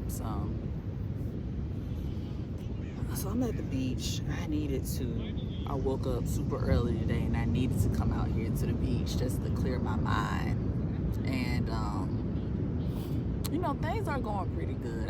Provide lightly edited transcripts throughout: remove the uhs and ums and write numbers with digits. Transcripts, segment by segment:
So I'm at the beach. I woke up super early today and I needed to come out here to the beach just to clear my mind. And, things are going pretty good.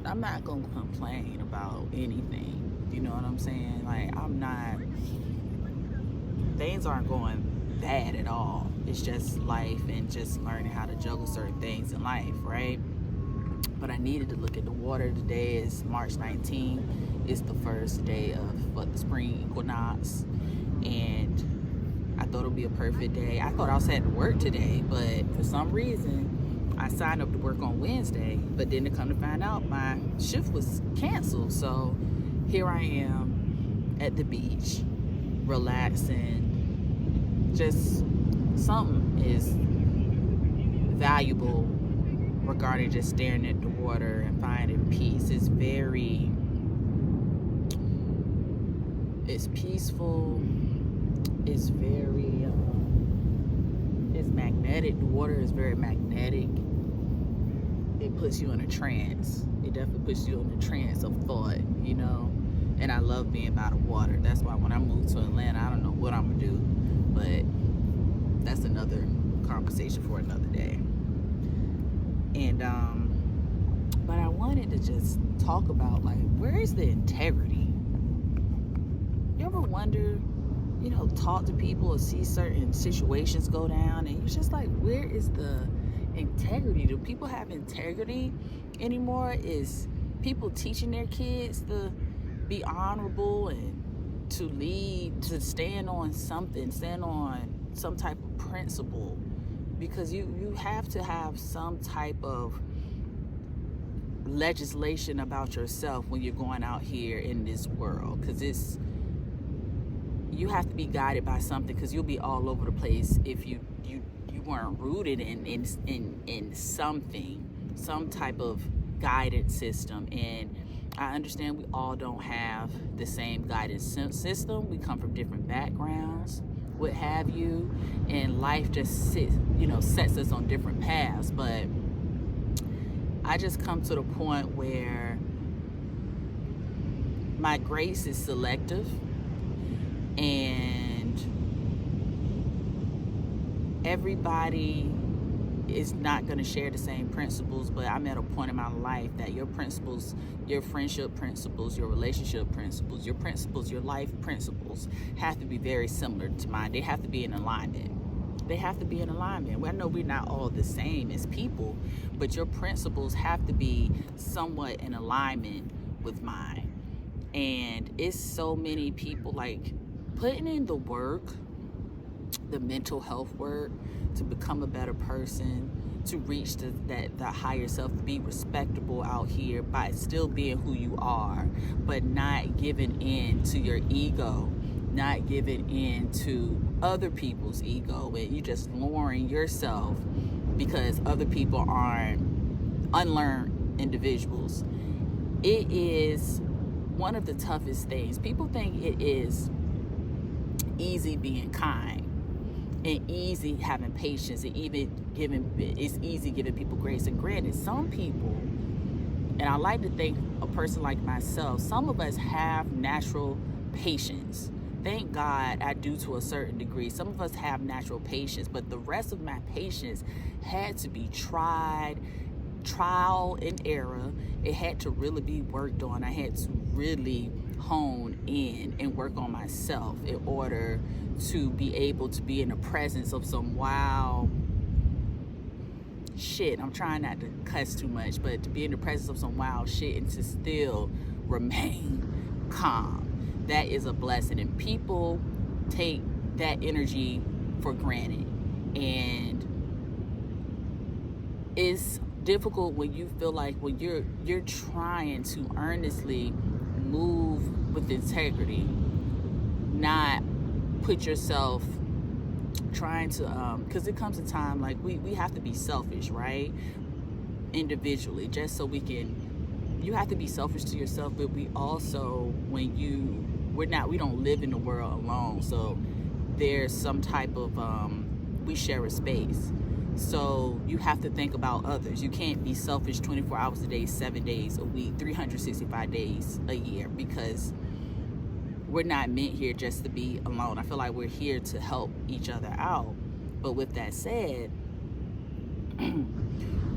I'm not going to complain about anything. You know what I'm saying? Like, things aren't going bad at all. It's just life and just learning how to juggle certain things in life, right? But I needed to look at the water. Today is March 19th. It's the first day of the spring equinox. And I thought it would be a perfect day. I thought I was heading to work today, but for some reason, I signed up to work on Wednesday. But then to come to find out, my shift was canceled. So here I am at the beach, relaxing. Just something is valuable regarding just staring at the water and finding peace. It's peaceful. It's it's magnetic. The water is very magnetic. It puts you in a trance. It definitely puts you in a trance of thought, and I love being by the water. That's why when I move to Atlanta, I don't know what I'm gonna do, but that's another conversation for another day. And but I wanted to just talk about, like, where is the integrity? You ever wonder, talk to people or see certain situations go down and you're just like, where is the integrity? Do people have integrity anymore? Is people teaching their kids to be honorable and to lead, to stand on some type of principle? Because you have to have some type of legislation about yourself when you're going out here in this world, because you have to be guided by something, because you'll be all over the place if you weren't rooted in something, some type of guidance system. And I understand we all don't have the same guidance system. We come from different backgrounds, what have you, and life just sets us on different paths. But I just come to the point where my grace is selective, and everybody is not going to share the same principles. But I'm at a point in my life that your principles, your friendship principles, your relationship principles, your life principles have to be very similar to mine. They have to be in alignment. I know we're not all the same as people, but your principles have to be somewhat in alignment with mine. And it's so many people, like, putting in the work, the mental health work, to become a better person, to reach the higher self, to be respectable out here by still being who you are, but not giving in to your ego, not giving in to other people's ego, and you just lowering yourself because other people aren't unlearned individuals. It is one of the toughest things. People think it is easy being kind and easy having patience, and it's easy giving people grace. And granted, some people, and I like to think a person like myself, some of us have natural patience. Thank God I do, to a certain degree. Some of us have natural patience, but the rest of my patience had to be trial and error. It had to really be worked on. I had to really hone in and work on myself in order to be able to be in the presence of some wild shit. I'm trying not to cuss too much, but to be in the presence of some wild shit and to still remain calm. That is a blessing, and people take that energy for granted. And it's difficult when you feel like, when you're trying to earnestly move with integrity, not put yourself trying to because it comes a time, like, we have to be selfish, right? Individually, just so we have to be selfish to yourself, but we also, we don't live in the world alone, so there's some type of we share a space. So you have to think about others. You can't be selfish 24 hours a day, 7 days a week, 365 days a year, because we're not meant here just to be alone. I feel like we're here to help each other out. But with that said,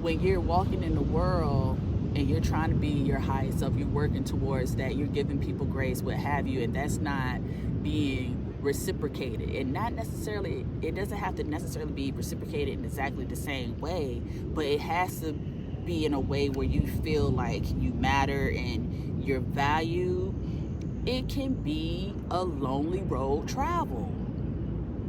when you're walking in the world and you're trying to be your highest self, you're working towards that, you're giving people grace, what have you, and that's not being reciprocated. And not necessarily, it doesn't have to necessarily be reciprocated in exactly the same way, but it has to be in a way where you feel like you matter and you're valued. It can be a lonely road travel.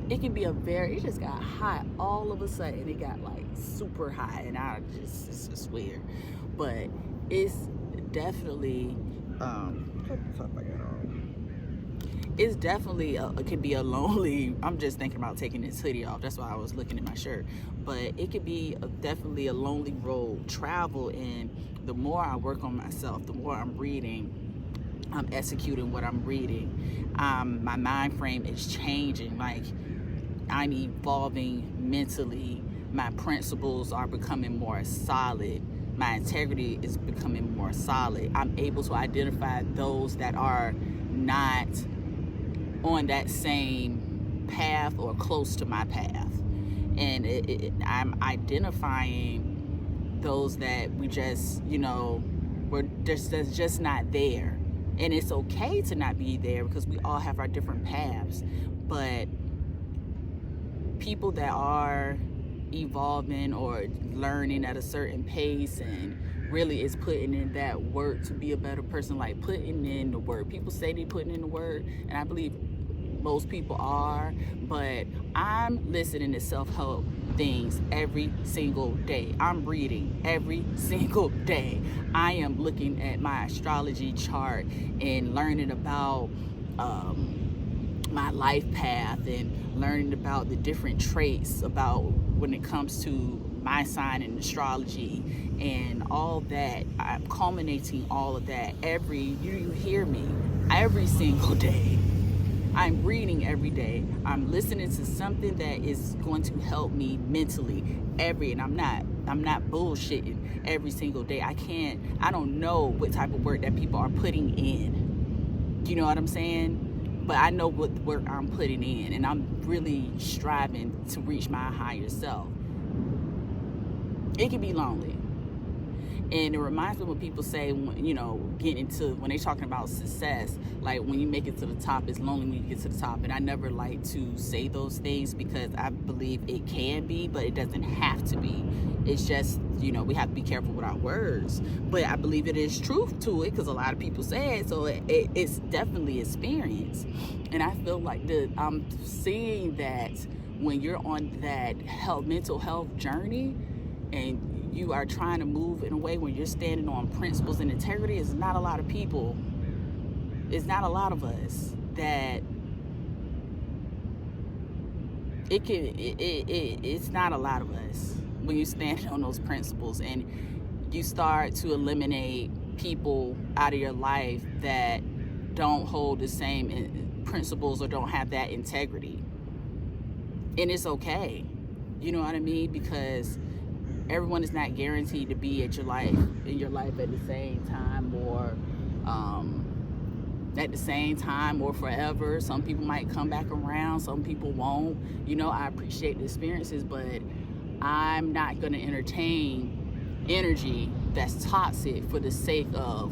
It can be it just got hot all of a sudden. It got like super hot, and it's just weird. But it's definitely, it's definitely it can be a lonely. I'm just thinking about taking this hoodie off. That's why I was looking at my shirt. But it could be definitely a lonely road travel. And the more I work on myself, the more I'm reading, I'm executing what I'm reading. My mind frame is changing. Like, I'm evolving mentally. My principles are becoming more solid. My integrity is becoming more solid. I'm able to identify those that are not on that same path or close to my path. And I'm identifying those that we just, we're just not there. And it's okay to not be there, because we all have our different paths. But people that are evolving or learning at a certain pace and really is putting in that work to be a better person, like putting in the work. People say they're putting in the work, and I believe most people are, but I'm listening to self-help things every single day. I'm reading every single day. I am looking at my astrology chart and learning about my life path, and learning about the different traits about when it comes to my sign in astrology and all that. I'm culminating all of that you hear me every single day. I'm reading every day. I'm listening to something that is going to help me mentally and I'm not bullshitting every single day. I don't know what type of work that people are putting in. You know what I'm saying? But I know what work I'm putting in, and I'm really striving to reach my higher self. It can be lonely. And it reminds me when people say, when they're talking about success, like when you make it to the top, it's lonely when you get to the top. And I never like to say those things, because I believe it can be, but it doesn't have to be. It's just, we have to be careful with our words. But I believe it is truth to it, because a lot of people say it, so it's definitely experience. And I feel like I'm seeing that when you're on that mental health journey, and you are trying to move in a way when you're standing on principles and integrity, it's not a lot of people, it's not a lot of us that it's not a lot of us when you stand on those principles, and you start to eliminate people out of your life that don't hold the same principles or don't have that integrity. And it's okay, you know what I mean? Because everyone is not guaranteed to be in your life at the same time, or forever. Some people might come back around, some people won't. I appreciate the experiences, but I'm not going to entertain energy that's toxic for the sake of,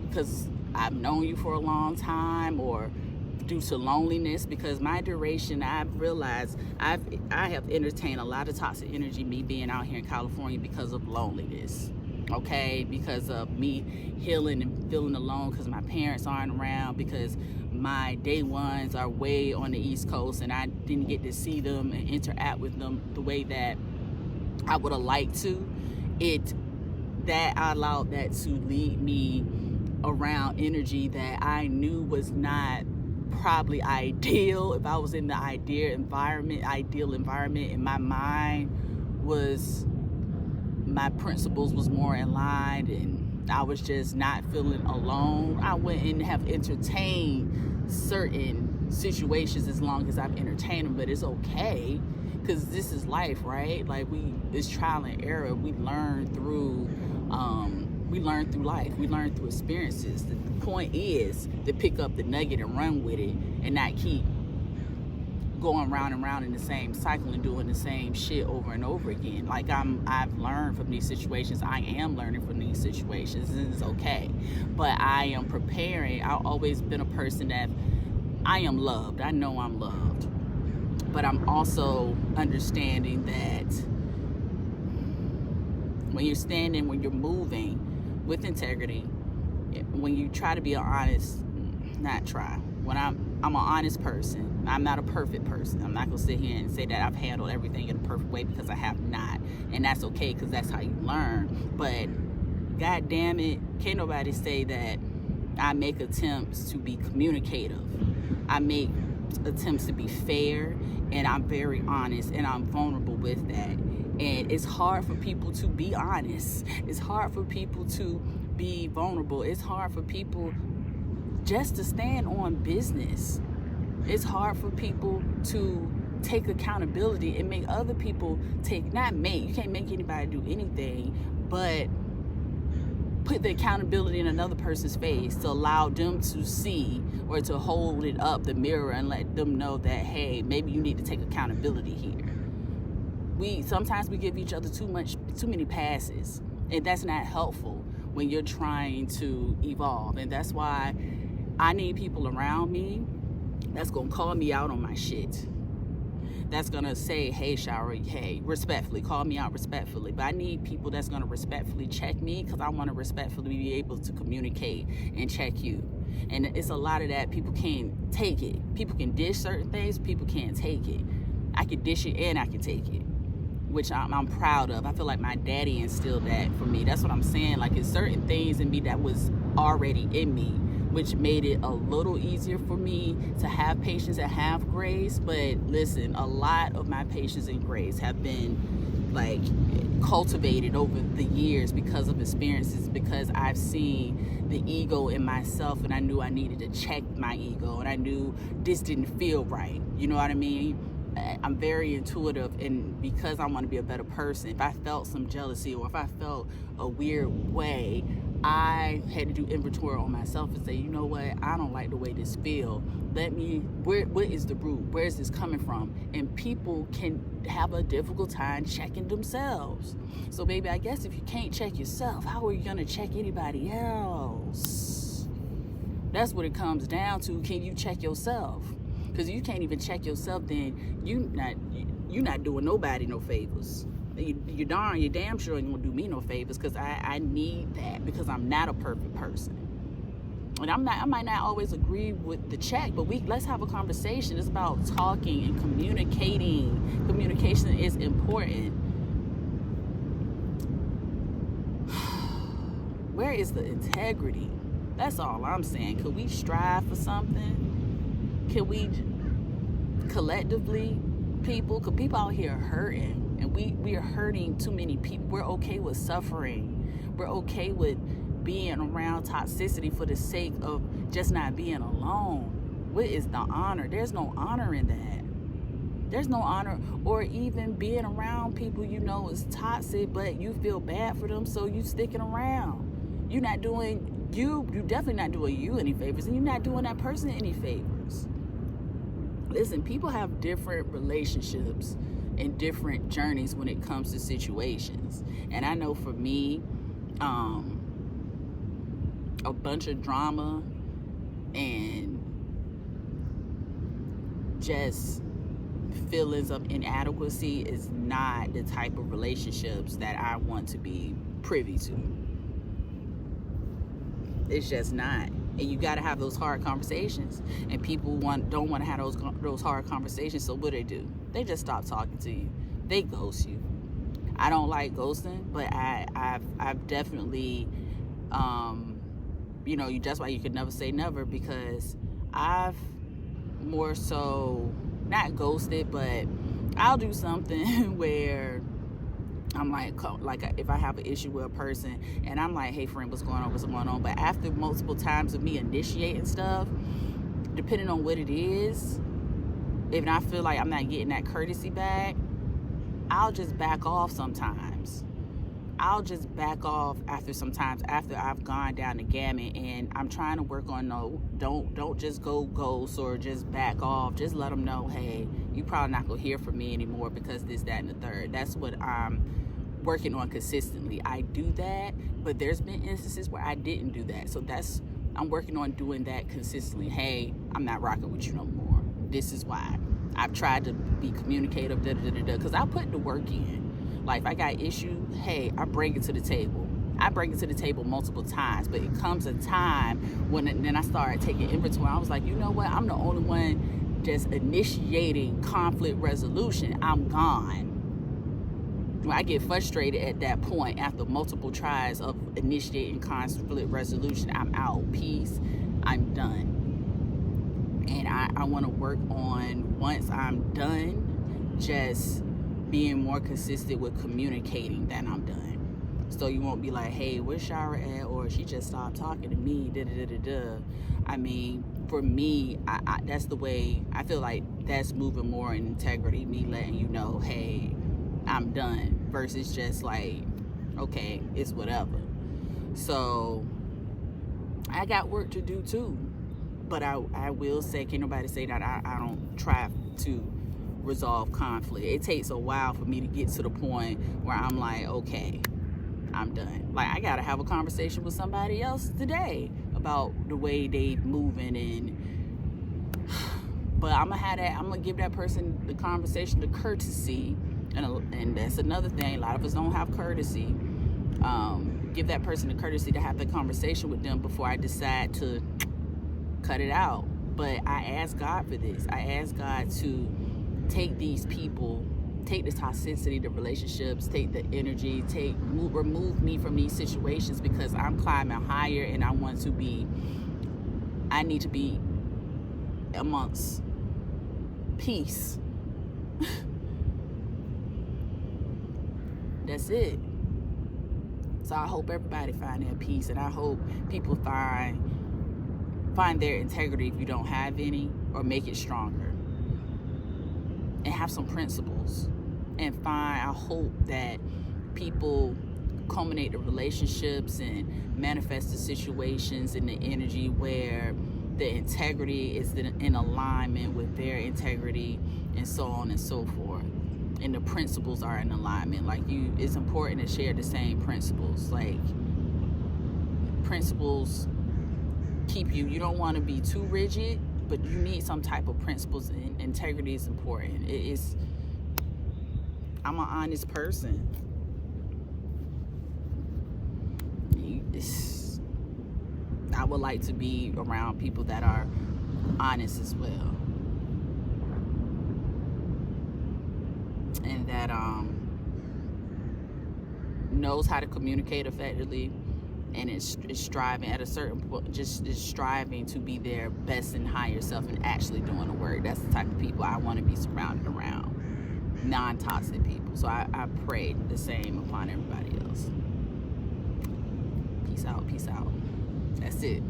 because I've known you for a long time, or due to loneliness. Because my duration, I've realized I have entertained a lot of toxic energy, me being out here in California, because of loneliness. Okay, because of me healing and feeling alone, because my parents aren't around, because my day ones are way on the East Coast, and I didn't get to see them and interact with them the way that I would have liked to. I allowed that to lead me around energy that I knew was not probably ideal. If I was in the ideal environment, and my mind was, my principles was more in line, and I was just not feeling alone, I wouldn't have entertained certain situations as long as I've entertained them. But it's okay, because this is life, right? Like, it's trial and error. We learn through life. We learn through experiences. The point is to pick up the nugget and run with it, and not keep going round and round in the same cycle and doing the same shit over and over again. Like, I've learned from these situations. I am learning from these situations, and it's okay. But I am preparing. I've always been a person that I am loved. I know I'm loved. But I'm also understanding that when you're moving with integrity, when you try to be an honest, when I'm an honest person. I'm not a perfect person. I'm not going to sit here and say that I've handled everything in a perfect way, because I have not. And that's okay, because that's how you learn. But God damn it, can't nobody say that I make attempts to be communicative. I make attempts to be fair, and I'm very honest, and I'm vulnerable with that. And it's hard for people to be honest. It's hard for people to be vulnerable. It's hard for people just to stand on business. It's hard for people to take accountability and make other people you can't make anybody do anything, but put the accountability in another person's face to allow them to see, or to hold it up the mirror and let them know that, hey, maybe you need to take accountability here. Sometimes we give each other too many passes, and that's not helpful when you're trying to evolve. And that's why I need people around me that's gonna call me out on my shit. That's gonna say, hey, Shara, hey, respectfully, call me out respectfully. But I need people that's gonna respectfully check me, because I wanna respectfully be able to communicate and check you. And it's a lot of that. People can't take it. People can dish certain things, people can't take it. I can dish it and I can take it, which I'm proud of. I feel like my daddy instilled that for me. That's what I'm saying. Like, it's certain things in me that was already in me, which made it a little easier for me to have patience and have grace. But listen, a lot of my patience and grace have been like cultivated over the years because of experiences, because I've seen the ego in myself, and I knew I needed to check my ego, and I knew this didn't feel right. You know what I mean? I'm very intuitive, and because I want to be a better person, if I felt some jealousy or if I felt a weird way, I had to do inventory on myself and say, you know what, I don't like the way this feels. What is the root? Where is this coming from? And people can have a difficult time checking themselves. So baby, I guess if you can't check yourself, how are you going to check anybody else? That's what it comes down to. Can you check yourself? Because if you can't even check yourself, then you're not doing nobody no favors. You're damn sure ain't gonna do me no favors, because I need that, because I'm not a perfect person. And I might not always agree with the check, but let's have a conversation. It's about talking and communicating. Communication is important. Where is the integrity? That's all I'm saying. Could we strive for something? Can we collectively, people? Because people out here are hurting. And we are hurting too many people. We're okay with suffering. We're okay with being around toxicity for the sake of just not being alone. What is the honor? There's no honor in that. There's no honor, or even being around people you know is toxic, but you feel bad for them, so you sticking around. You're definitely not doing you any favors, and you're not doing that person any favors. Listen, people have different relationships and different journeys when it comes to situations. And I know for me, a bunch of drama and just feelings of inadequacy is not the type of relationships that I want to be privy to. It's just not. And you got to have those hard conversations. And people don't want to have those hard conversations. So what do? They just stop talking to you. They ghost you. I don't like ghosting, but I've definitely, that's why you could never say never, because I've more so not ghosted, but I'll do something where I'm like if I have an issue with a person and I'm like, hey friend, what's going on? But after multiple times of me initiating stuff, depending on what it is, if I feel like I'm not getting that courtesy back, I'll just back off sometimes. I'll just back off after sometimes after I've gone down the gamut, and I'm trying to work on don't just go ghost or just back off. Just let them know, hey, you probably not gonna hear from me anymore because this, that, and the third. That's what I'm working on consistently. I do that, but there's been instances where I didn't do that. So I'm working on doing that consistently. Hey, I'm not rocking with you no more. This is why. I've tried to be communicative, because I put the work in. Like, if I got issue, hey, I bring it to the table. I bring it to the table multiple times, but it comes a time when then I started taking inventory. I was like, you know what? I'm the only one just initiating conflict resolution. I'm gone. When I get frustrated at that point after multiple tries of initiating conflict resolution, I'm out. Peace. I'm done. And I want to work on, once I'm done, just being more consistent with communicating that I'm done. So you won't be like, hey, where's Shara at? Or she just stopped talking to me. I mean, for me, I that's the way I feel like that's moving more in integrity. Me letting you know, hey, I'm done, versus just like, okay, it's whatever. So I got work to do too. But I will say, can't nobody say that I don't try to resolve conflict. It takes a while for me to get to the point where I'm like, okay, I'm done. Like, I gotta have a conversation with somebody else today about the way they moving, but I'm gonna give that person the conversation, the courtesy, and that's another thing. A lot of us don't have courtesy. Give that person the courtesy to have the conversation with them before I decide to cut it out. But I ask God for this. I ask God to take these people, take the toxicity, the relationships, take the energy, remove me from these situations, because I'm climbing higher and I need to be amongst peace. That's it. So I hope everybody find their peace, and I hope people find their integrity if you don't have any, or make it stronger. And have some principles. And I hope that people culminate the relationships and manifest the situations in the energy where the integrity is in alignment with their integrity, and so on and so forth. And the principles are in alignment. Like, it's important to share the same principles. Like, principles keep you don't want to be too rigid, but you need some type of principles, and integrity is important. I'm an honest person. I would like to be around people that are honest as well, and that knows how to communicate effectively, and is striving at a certain point, just is striving to be their best and higher self and actually doing the work. That's the type of people I want to be surrounded around. Non-toxic people. So I pray the same upon everybody else. Peace out. That's it.